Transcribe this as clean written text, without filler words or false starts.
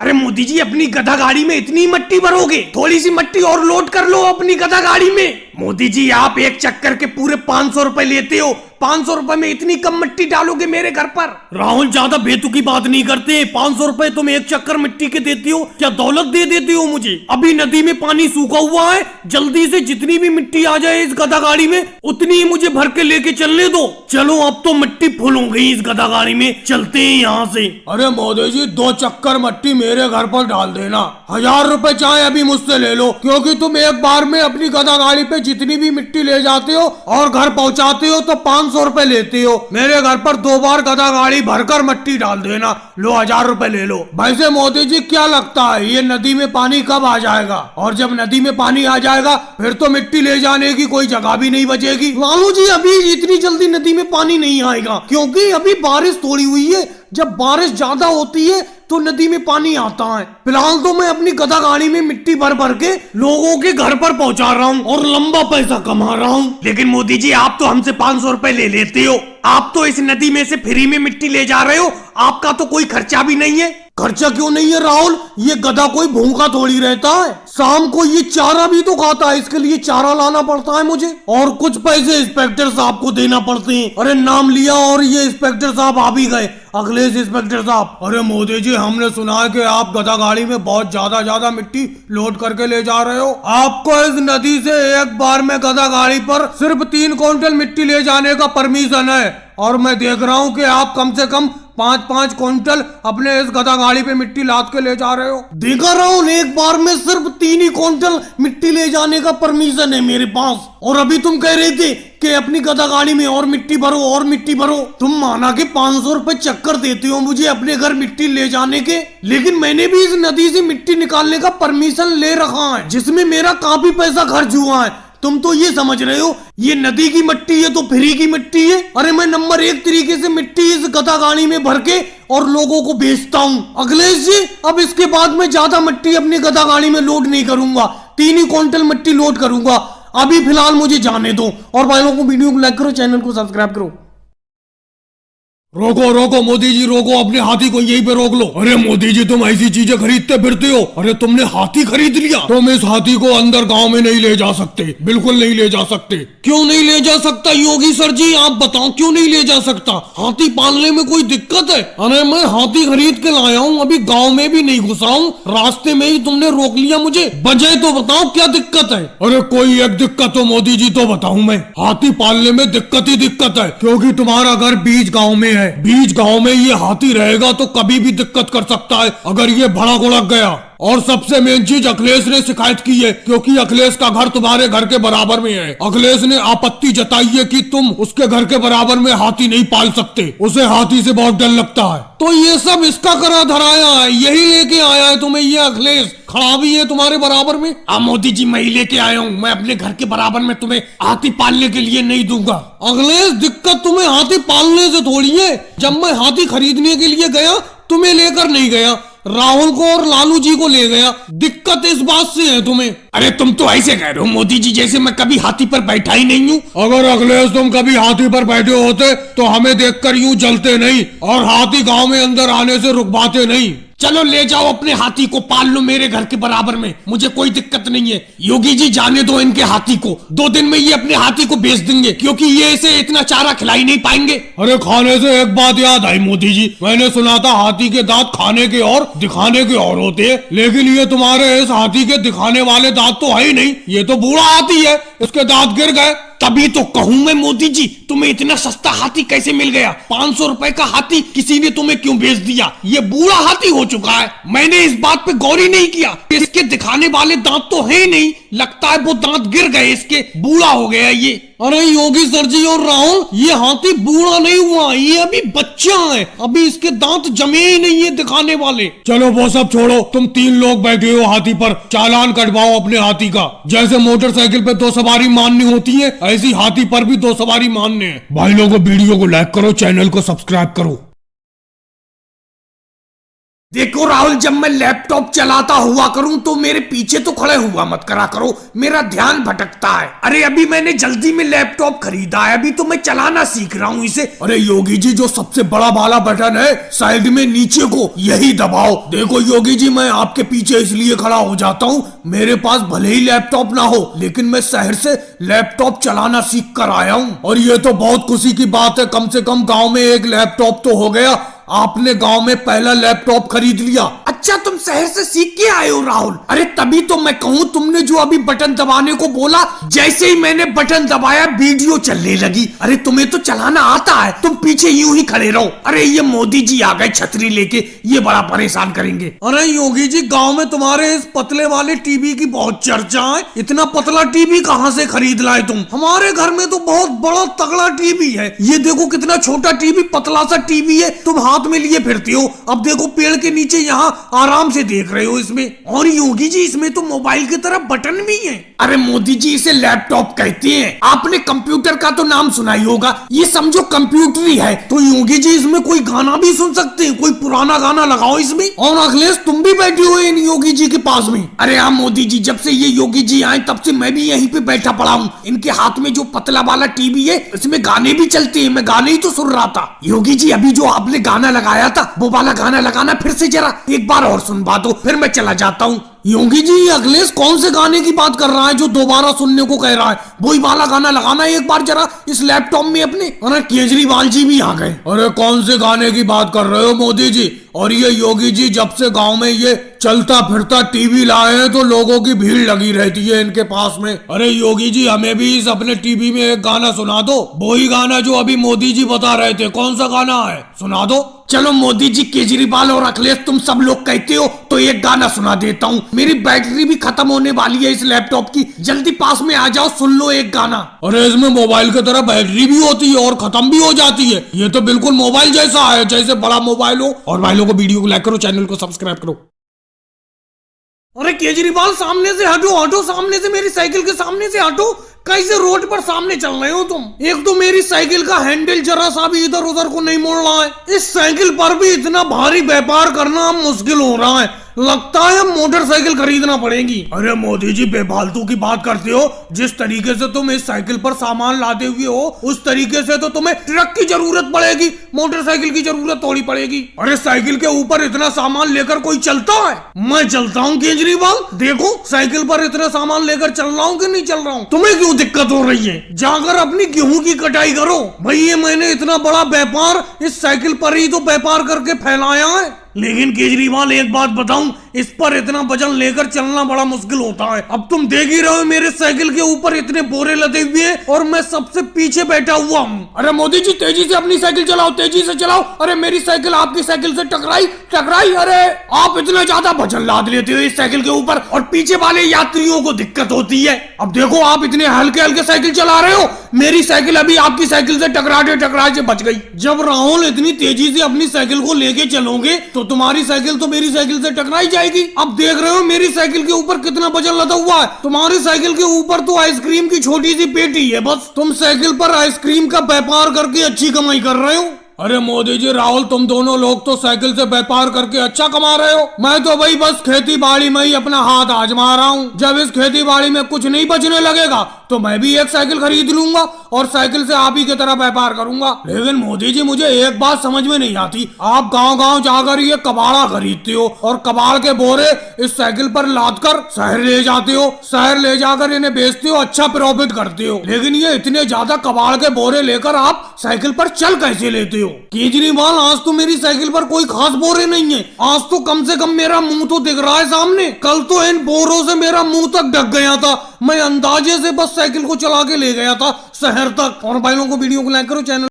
अरे मोदी जी, अपनी गधा गाड़ी में इतनी मट्टी भरोगे? थोड़ी सी मट्टी और लोड कर लो अपनी गधा गाड़ी में। मोदी जी, आप एक चक्कर के पूरे 500 रुपए लेते हो। 500 रुपए में इतनी कम मिट्टी डालोगे मेरे घर पर? राहुल, ज्यादा बेतुकी बात नहीं करते। 500 रुपए तुम एक चक्कर मिट्टी के देती हो, क्या दौलत दे देती हो मुझे? अभी नदी में पानी सूखा हुआ है, जल्दी से जितनी भी मिट्टी आ जाए इस गधा गाड़ी में उतनी ही मुझे भर के लेके चलने दो। चलो, अब तो मिट्टी फुल हो गई इस गधा गाड़ी में, चलते हैं यहाँ से। अरे मोदी जी, 2 चक्कर मिट्टी मेरे घर पर डाल देना। 1000 रुपए चाहे अभी मुझसे ले लो, क्योंकि तुम एक बार में अपनी गधा गाड़ी पे जितनी भी मिट्टी ले जाते हो और घर पहुँचाते हो तो 500 रुपए लेते हो। मेरे घर पर 2 बार गधा गाड़ी भरकर मिट्टी डाल देना। लो, 1000 रुपए ले लो। वैसे मोदी जी, क्या लगता है ये नदी में पानी कब आ जाएगा? और जब नदी में पानी आ जाएगा फिर तो मिट्टी ले जाने की कोई जगह भी नहीं बचेगी। लालू जी, अभी इतनी जल्दी नदी में पानी नहीं आएगा, क्योंकि अभी बारिश थोड़ी हुई है। जब बारिश ज्यादा होती है तो नदी में पानी आता है। फिलहाल तो मैं अपनी गधा गाड़ी में मिट्टी भर भर के लोगों के घर पर पहुंचा रहा हूँ और लंबा पैसा कमा रहा हूँ। लेकिन मोदी जी, आप तो हमसे 500 रुपए ले लेते हो। आप तो इस नदी में से फ्री में मिट्टी ले जा रहे हो, आपका तो कोई खर्चा भी नहीं है। खर्चा क्यों नहीं है राहुल? ये गधा कोई भूखा थोड़ी रहता है, शाम को ये चारा भी तो खाता है, इसके लिए चारा लाना पड़ता है मुझे, और कुछ पैसे इंस्पेक्टर साहब को देना पड़ते हैं। अरे नाम लिया और ये इंस्पेक्टर साहब आ भी गए, अखिलेश इंस्पेक्टर साहब। अरे मोदी जी, हमने सुना है कि आप गधा गाड़ी में बहुत ज्यादा मिट्टी लोड करके ले जा रहे हो। आपको इस नदी से एक बार में गधा गाड़ी पर सिर्फ 3 क्विंटल मिट्टी ले जाने का परमिशन है, और मैं देख रहा हूँ कि आप कम से कम 5-5 क्विंटल अपने इस गधा गाड़ी पे मिट्टी लाद के ले जा रहे हो। देखा राहुल, एक बार में सिर्फ 3 ही क्विंटल मिट्टी ले जाने का परमिशन है मेरे पास, और अभी तुम कह रहे थे कि अपनी गधा गाड़ी में और मिट्टी भरो और मिट्टी भरो। तुम माना कि 500 रुपए चक्कर देते हो मुझे अपने घर मिट्टी ले जाने के, लेकिन मैंने भी इस नदी से मिट्टी निकालने का परमिशन ले रखा है, जिसमें मेरा काफी पैसा खर्च हुआ है। तुम तो ये समझ रहे हो ये नदी की मिट्टी है तो फ्री की मिट्टी है। अरे मैं नंबर 1 तरीके से मिट्टी इस गधा गाड़ी में भर के और लोगों को बेचता हूँ। अखिलेश जी, अब इसके बाद मैं ज्यादा मिट्टी अपनी गधा गाड़ी में लोड नहीं करूंगा, 3 ही क्विंटल मिट्टी लोड करूंगा। अभी फिलहाल मुझे जाने दो, और भाई लोगों को वीडियो को लाइक करो, चैनल को सब्सक्राइब करो। रोको रोको मोदी जी, रोको, अपने हाथी को यहीं पे रोक लो। अरे मोदी जी, तुम ऐसी चीजें खरीदते फिरते हो। अरे तुमने हाथी खरीद लिया, तुम इस हाथी को अंदर गांव में नहीं ले जा सकते, बिल्कुल नहीं ले जा सकते। क्यों नहीं ले जा सकता योगी सर जी, आप बताओ क्यों नहीं ले जा सकता? हाथी पालने में कोई दिक्कत है? अरे मैं हाथी खरीद के लाया हूँ, अभी गाँव में भी नहीं घुसा हूँ, रास्ते में ही तुमने रोक लिया मुझे। वजह तो बताओ क्या दिक्कत है? अरे कोई एक दिक्कत हो मोदी जी तो बताऊं मैं। हाथी पालने में दिक्कत ही दिक्कत है, क्योंकि तुम्हारा घर बीच गांव में है। बीच गांव में ये हाथी रहेगा तो कभी भी दिक्कत कर सकता है अगर ये भड़क उड़क गया। और सबसे मेन चीज, अखिलेश ने शिकायत की है, क्योंकि अखिलेश का घर तुम्हारे घर के बराबर में है। अखिलेश ने आपत्ति जताई है कि तुम उसके घर के बराबर में हाथी नहीं पाल सकते, उसे हाथी से बहुत डर लगता है। तो ये सब इसका करा धराया है, यही लेके आया है तुम्हें ये अखिलेश? खड़ा भी है तुम्हारे बराबर में। मोदी जी, मैं ही लेके आया हूँ, मैं अपने घर के बराबर में तुम्हें हाथी पालने के लिए नहीं दूंगा। अखिलेश, दिक्कत तुम्हें हाथी पालने से थोड़ी है। जब मैं हाथी खरीदने के लिए गया तुम्हें लेकर नहीं गया, राहुल को और लालू जी को ले गया। दिक्कत इस बात से है तुम्हें। अरे तुम तो ऐसे कह रहे हो मोदी जी जैसे मैं कभी हाथी पर बैठा ही नहीं हूँ। अगर अखिलेश तुम कभी हाथी पर बैठे होते तो हमें देखकर यूं जलते नहीं, और हाथी गांव में अंदर आने से रुकवाते नहीं। चलो ले जाओ अपने हाथी को, पाल लो मेरे घर के बराबर में, मुझे कोई दिक्कत नहीं है। योगी जी, जाने दो इनके हाथी को, 2 दिन में ये अपने हाथी को बेच देंगे, क्योंकि ये इसे इतना चारा खिला ही नहीं पाएंगे। अरे खाने से एक बात याद आई मोदी जी, मैंने सुना था हाथी के दांत खाने के और दिखाने के और होते हैं, लेकिन ये तुम्हारे इस हाथी के दिखाने वाले दांत तो है ही नहीं, ये तो बूढ़ा हाथी है, इसके दांत गिर गए। तभी तो कहूं मैं मोदी जी, तुम्हें इतना सस्ता हाथी कैसे मिल गया? 500 रुपए का हाथी किसी ने तुम्हें क्यों बेच दिया? ये बूढ़ा हाथी हो चुका है। मैंने इस बात पे गौर ही नहीं किया, इसके दिखाने वाले दांत तो है नहीं, लगता है वो दांत गिर गए इसके, बूढ़ा हो गया ये। अरे योगी सर जी और राहुल, ये हाथी बूढ़ा नहीं हुआ, ये अभी बच्चा है, अभी इसके दांत जमे ही नहीं है दिखाने वाले। चलो वो सब छोड़ो, तुम 3 लोग बैठे हो हाथी पर, चालान कटवाओ अपने हाथी का। जैसे मोटरसाइकिल पे 2 सवारी माननी होती है, ऐसी हाथी पर भी 2 सवारी मानने हैं। भाई लोगों, वीडियो को लाइक करो, चैनल को सब्सक्राइब करो। देखो राहुल, जब मैं लैपटॉप चलाता हुआ करूं तो मेरे पीछे तो खड़े हुआ मत करा करो, मेरा ध्यान भटकता है। अरे अभी मैंने जल्दी में लैपटॉप खरीदा है, अभी तो मैं चलाना सीख रहा हूं इसे। अरे योगी जी, जो सबसे बड़ा वाला बटन है साइड में नीचे को, यही दबाओ। देखो योगी जी, मैं आपके पीछे इसलिए खड़ा हो जाता हूँ, मेरे पास भले ही लैपटॉप ना हो लेकिन मैं शहर से लैपटॉप चलाना सीख कर आया हूँ। और ये तो बहुत खुशी की बात है, कम से कम गाँव में एक लैपटॉप तो हो गया। आपने गांव में पहला लैपटॉप खरीद लिया। अच्छा, तुम शहर से सीख के आए हो राहुल? अरे तभी तो मैं कहूँ, तुमने जो अभी बटन दबाने को बोला, जैसे ही मैंने बटन दबाया वीडियो चलने लगी। अरे तुम्हें तो चलाना आता है, तुम पीछे यूं ही खड़े रहो। अरे ये मोदी जी आ गए छतरी लेके, ये बड़ा परेशान करेंगे। अरे योगी जी, गांव में तुम्हारे इस पतले वाले टीवी की बहुत चर्चा है। इतना पतला टीवी कहाँ से खरीद लाए तुम? हमारे घर में तो बहुत बड़ा तगड़ा टीवी है। ये देखो कितना छोटा टीवी, पतला सा टीवी है, तुम हाथ में लिए फिरती हो। अब देखो पेड़ के नीचे यहाँ आराम से देख रहे हो इसमें। और योगी जी, इसमें तो मोबाइल की तरह बटन भी है। अरे मोदी जी, इसे लैपटॉप कहते हैं। आपने कंप्यूटर का तो नाम सुना ही होगा, ये समझो कंप्यूटर ही है। तो योगी जी, इसमें कोई गाना भी सुन सकते हैं? कोई पुराना गाना लगाओ इसमें। और अखिलेश, तुम भी बैठे हो इन योगी जी के पास में? अरे हाँ मोदी जी, जब से ये योगी जी आए तब से मैं भी यहीं पे बैठा पड़ा हूँ। इनके हाथ में जो पतला वाला टीवी है, इसमें गाने भी चलते हैं, मैं गाने ही तो सुन रहा था। योगी जी, अभी जो आपने गाना लगाया था, वो वाला गाना लगाना फिर से जरा, एक बार और सुनवा दो, फिर मैं चला जाता हूँ। योगी जी, अखिलेश कौन से गाने की बात कर रहा है जो दोबारा सुनने को कह रहा है? वही वाला गाना लगाना एक बार जरा इस लैपटॉप में अपने। अरे केजरीवाल जी भी आ गए। अरे कौन से गाने की बात कर रहे हो मोदी जी? और ये योगी जी, जब से गांव में ये चलता फिरता टीवी लाए हैं तो लोगों की भीड़ लगी रहती है इनके पास में। अरे योगी जी, हमें भी इस अपने टीवी में एक गाना सुना दो, वही गाना जो अभी मोदी जी बता रहे थे। कौन सा गाना है, सुना दो। चलो मोदी जी, केजरीवाल और अखिलेश, तुम सब लोग कहते हो तो एक गाना सुना देता हूँ। मेरी बैटरी भी खत्म होने वाली है इस लैपटॉप की, जल्दी पास में आ जाओ, सुन लो एक गाना। अरे इसमें मोबाइल की तरह बैटरी भी होती है और खत्म भी हो जाती है। ये तो बिल्कुल मोबाइल जैसा है, जैसे बड़ा मोबाइल हो। और भाई लोगों को वीडियो को लाइक करो, चैनल को सब्सक्राइब करो। अरे केजरीवाल, सामने से हटो, हटो सामने से, मेरी साइकिल के सामने से हटो। कैसे रोड पर सामने चल रहे हो तुम? एक तो मेरी साइकिल का हैंडल जरा सा भी इधर उधर को नहीं मोड़ रहा है। इस साइकिल पर भी इतना भारी व्यापार करना मुश्किल हो रहा है, लगता है मोटरसाइकिल खरीदना पड़ेगी। अरे मोदी जी, बेफालतू की बात करते हो। जिस तरीके से तुम इस साइकिल पर सामान लाते हुए हो, उस तरीके से तो तुम्हें ट्रक की जरूरत पड़ेगी, मोटरसाइकिल की जरूरत थोड़ी पड़ेगी। अरे साइकिल के ऊपर इतना सामान लेकर कोई चलता है? मैं चलता हूँ केजरीवाल, देखो साइकिल पर इतना सामान लेकर चल रहा हूँ कि नहीं चल रहा हूँ। तुम्हें क्यों दिक्कत हो रही है? जाकर अपनी गेहूं की कटाई करो। भाई ये मैंने इतना बड़ा व्यापार इस साइकिल पर ही तो व्यापार करके फैलाया है। लेकिन केजरीवाल, एक बात बताऊं, इस पर इतना वजन लेकर चलना बड़ा मुश्किल होता है। अब तुम देख ही रहे हो, मेरे साइकिल के ऊपर इतने बोरे लदे हुए हैं और मैं सबसे पीछे बैठा हुआ हूँ। अरे मोदी जी, तेजी से अपनी साइकिल चलाओ, तेजी से चलाओ। अरे मेरी साइकिल आपकी साइकिल से टकराई। अरे आप इतना ज्यादा वजन लाद लेते हो इस साइकिल के ऊपर और पीछे वाले यात्रियों को दिक्कत होती है। अब देखो, आप इतने हल्के हल्के साइकिल चला रहे हो, मेरी साइकिल अभी आपकी साइकिल से टकरा से बच गई। जब राहुल इतनी तेजी से अपनी साइकिल को लेके चलोगे तो तुम्हारी साइकिल तो मेरी साइकिल से टकराई जाएगी। अब देख रहे हो मेरी साइकिल के ऊपर कितना वजन लदा हुआ है। तुम्हारी साइकिल के ऊपर तो आइसक्रीम की छोटी सी पेटी है बस। तुम साइकिल पर आइसक्रीम का व्यापार करके अच्छी कमाई कर रहे हो। अरे मोदी जी, राहुल, तुम दोनों लोग तो साइकिल से व्यापार करके अच्छा कमा रहे हो। मैं तो भाई बस खेती बाड़ी में ही अपना हाथ आजमा रहा हूँ। जब इस खेती बाड़ी में कुछ नहीं बचने लगेगा तो मैं भी एक साइकिल खरीद लूंगा और साइकिल से आप ही की तरह व्यापार करूंगा। लेकिन मोदी जी, मुझे एक बात समझ में नहीं आती, आप गांव-गांव जाकर ये कबाड़ा खरीदते हो और कबाड़ के बोरे इस साइकिल पर लाद कर शहर ले जाते हो, शहर ले जाकर इन्हें बेचते हो, अच्छा प्रॉफिट करते हो। लेकिन ये इतने ज्यादा कबाड़ के बोरे लेकर आप साइकिल पर चल कैसे लेते हो? केजरीवाल, आज तो मेरी साइकिल पर कोई खास बोरे नहीं है। आज तो कम से कम मेरा मुंह तो दिख रहा है सामने। कल तो इन बोरों से मेरा मुंह तक ढक गया था, मैं अंदाजे से बस साइकिल को चला के ले गया था शहर तक। और भाई लोगों को वीडियो को लाइक करो, चैनल